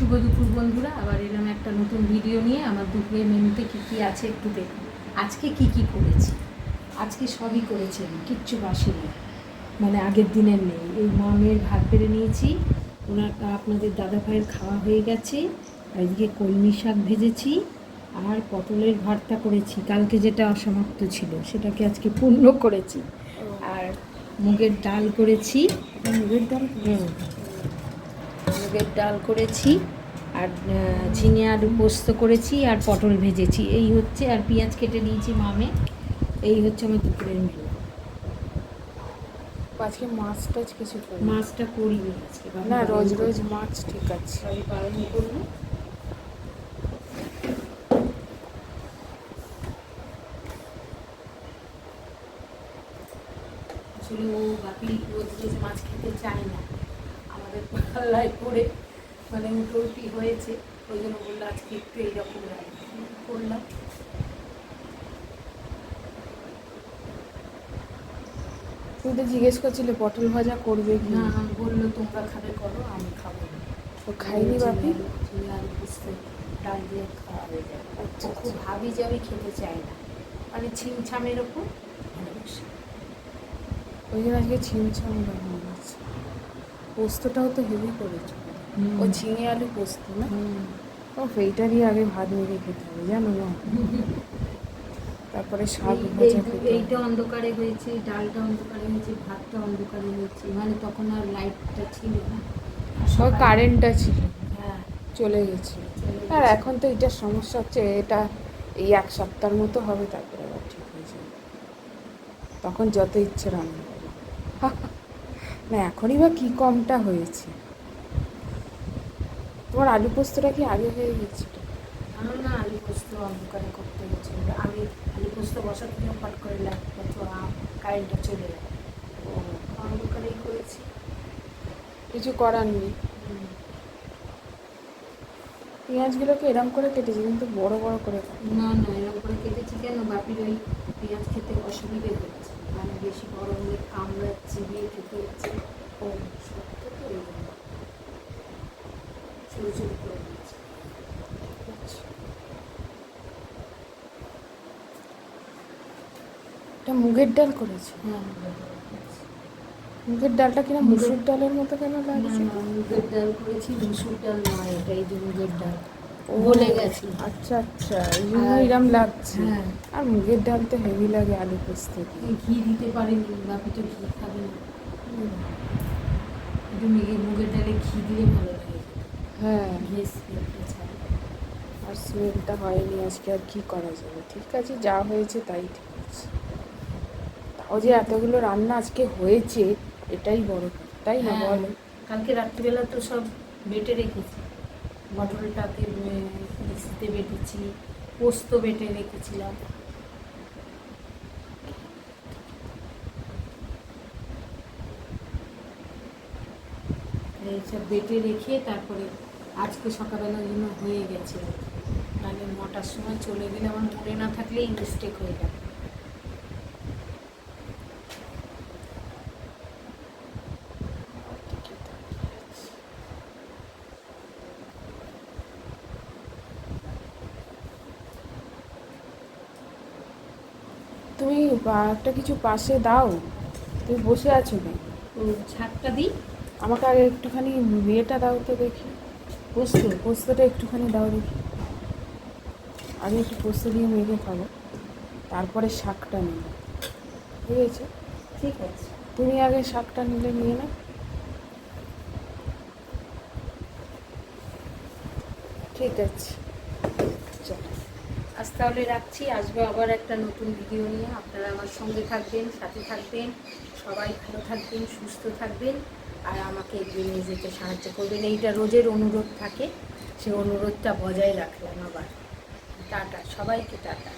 শুভ দুপুর বন্ধুরা, আবার এলাম একটা নতুন ভিডিও নিয়ে। আমার দুপুরের মেনুতে কী কী আছে একটু দেখুন। আজকে কি কি করেছি, আজকে সবই করেছি, কিচ্ছু বাসি নেই, মানে আগের দিনের নেই। এই মামের ভাত বেড়ে নিয়েছি, ওনার আপনাদের দাদা ভাইয়ের খাওয়া হয়ে গেছে। আর এদিকে কলমি শাক ভেজেছি, আর পটলের ভর্তা করেছি, কালকে যেটা অসমাপ্ত ছিল সেটাকে আজকে পূর্ণ করেছি। আর মুগের ডাল করেছি। মুগের ডাল মুগের ডাল করেছি, আর ঝিঙে আলু পোস্ত করেছি, আর পটল ভেজেছি। এই হচ্ছে, আর পেঁয়াজ কেটে নিয়েছি মামে। এই হচ্ছে আমার দুপুরের মেনু। আজকে মাছ টাছ কিছু করি? মাছটা করিনি আজকে, না, রোজ রোজ মাছ ঠিক আছে, আমি পালন করবো। আসলে ও বাপি রোজ রোজ মাছ খেতে চায় না, আমাদের পাল্লায় করে মানে উল্টি হয়েছে, ওই জন্য বললো আজকে একটু এইরকম করলাম। তুই তো জিজ্ঞেস করছিলে পটল ভাজা করবে কি না, বললো তোমরা খাবে করো, আমি খাবো না। তো খাইনি বাপি। আলু পোস্ত ডাল দিয়ে খাওয়া হয়ে যাবে। আচ্ছা, খুব ভাবি যে আমি খেতে চাই না, মানে ছিমছামের ওপর ভালোবাসি। ওই জন্য আজকে ছিমছাম রান্না আছে। পোস্তটাও তো হেভি করেছে। ও ঝিঙে আলু পোস্ত না? ও এইটারই আগে ভাত মেরে খেতে হবে জানো না, তারপরে শাক ভাজা খেতে এইটা অন্ধকারে হয়েছে, ডালটা অন্ধকারে হয়েছে, ভাতটা অন্ধকারে হয়েছে, মানে তখন আর লাইটটা ছিল না, সব কারেন্টটা ছিল, হ্যাঁ চলে গেছে। আর এখন তো এটার সমস্যা হচ্ছে, এটা এই এক সপ্তাহের মতো হবে, তারপরে আবার ঠিক হয়ে যাবে। তখন যত ইচ্ছে রান্না করবে। না এখনই বা কী কমটা হয়েছে। তোমার আলু পোস্তটা কি আগে হয়ে গেছিল? আমার না আলু পোস্ত অন্ধকারে করতে হয়েছিল। আমি আলু পোস্ত বসাতে গিয়ে ফট করে লাগতো, কারেন্টটা চলে যায়, ও অন্ধকারেই করেছি। কিছু করার নেই। পেঁয়াজগুলোকে এরম করে কেটেছি, কিন্তু বড় বড় করে না না, এরকম করে কেটেছি কেন, বাপির ওই পেঁয়াজ খেতে অসুবিধে হচ্ছে, মানে বেশি বড় হলে কামড়া চিবিয়ে খেতে হচ্ছে। ও সত্য তো, এই জন্য ছোটো ছোটো করে দিচ্ছি। এটা মুগের ডাল করেছে। হ্যাঁ, মুগের ডালটা কিনা মুসুর ডালের মতো কেন না লাগছে? না, মুগের ডাল করেছি, মুসুর ডাল নয়, এটা এই যে মুগের ডাল বলে গেছি। আচ্ছা আচ্ছা, এই জন্য এরম লাগছে। হ্যাঁ, আর মুগের ডাল তো হেভি লাগে আলু পোস্ত দিয়ে। ঘি দিতে পারিনি, বাপি তো ঘি খাবে না। একটু মুগের ডালে ঘি দিলে ভালো লাগে, হ্যাঁ, ঘিয়ের স্মেলটা ছাড়ে। আর স্মেলটা হয়নি আজকে, আর কি করা যাবে। ঠিক আছে, যা হয়েছে তাই ঠিক আছে। তাও যে এতগুলো রান্না আজকে হয়েছে, এটাই বড় কথা, তাই না হ্যাঁ, বলো? কালকে রাত্রিবেলা তো সব বেটে রেখেছি, পটলটাকে মিক্সিতে বেটেছি, পোস্ত বেটে রেখেছিলাম। এইসব বেটে রেখে তারপরে আজকে সকালবেলার জন্য হয়ে গেছে, মানে 9টার সময় চলে গেলে আমার মনে না থাকলেই মিস্টেক হয়ে যাবে। তুমি একটা কিছু পাশে দাও, তুমি বসে আছো কেন? ছাদটা দিই। আমাকে আগে একটুখানি ইয়েটা দাও তো দেখি, পোস্তটা একটুখানি দাও দেখি। আগে একটু পোস্ত দিয়ে মেখে খাবো, তারপরে শাকটা নেব, ঠিক আছে? ঠিক আছে, তুমি আগে শাকটা নিলে নিয়ে নাও। ঠিক আছে, চলো। আজ তাহলে রাখছি, আসবো আবার একটা নতুন ভিডিও নিয়ে। আপনারা আমার সঙ্গে থাকবেন, সাথে থাকবেন, সবাই ভালো থাকবেন, সুস্থ থাকবেন, আর আমাকে এগিয়ে নিয়ে যেতে সাহায্য করবেন। এইটা রোজের অনুরোধ থাকে, সেই অনুরোধটা বজায় রাখলাম আবার। টাটা, সবাইকে টাটা।